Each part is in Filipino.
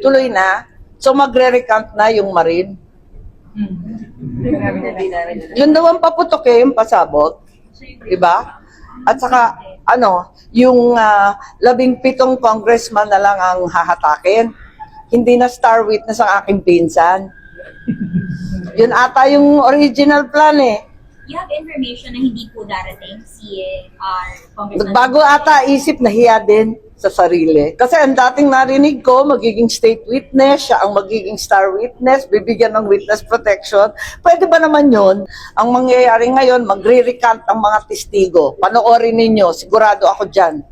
Tuloy na. So magre-recount na yung Marine. Yun daw ang paputok yung pasabot. Diba? At saka, yung 17 congressman na lang ang hahatakin. Hindi na star witness ang aking pinsan. Yun ata yung original plan eh. You have information na hindi po darating si Congressman. Bago ata isip, nahiya din sa sarili. Kasi ang dating narinig ko, magiging state witness, siya ang magiging star witness, bibigyan ng witness protection. Pwede ba naman yun? Ang mangyayari ngayon, magre-recant ang mga testigo. Panoorin ninyo, sigurado ako dyan.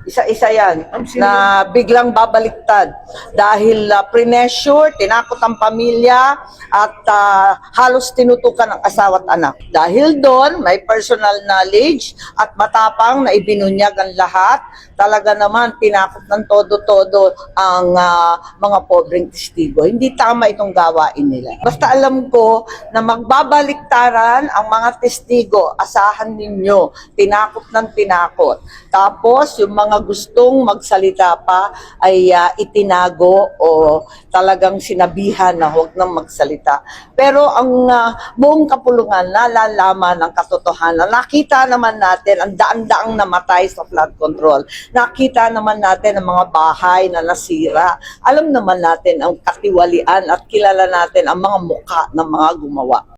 Isa-isa yan na biglang babaliktad dahil pre-measure, tinakot ang pamilya at halos tinutukan ang asawa at anak. Dahil doon, may personal knowledge at matapang na ibinunyag ang lahat. Talaga naman, tinakot ng todo-todo ang mga pobreng testigo. Hindi tama itong gawain nila. Basta alam ko na magbabaliktaran ang mga testigo, asahan ninyo, tinakot ng tinakot. Tapos, yung mga gustong magsalita pa ay itinago o talagang sinabihan na huwag nang magsalita. Pero ang buong kapulungan nalalaman ng katotohanan. Nakita naman natin ang daan-daang namatay sa flood control. Nakita naman natin ang mga bahay na nasira. Alam naman natin ang katiwalian at kilala natin ang mga mukha ng mga gumawa.